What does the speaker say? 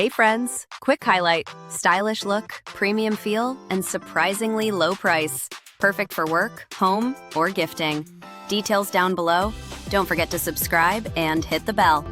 Hey friends, quick highlight: stylish look, premium feel, and surprisingly low price. Perfect for work, home, or gifting. Details down below. Don't forget to subscribe and hit the bell.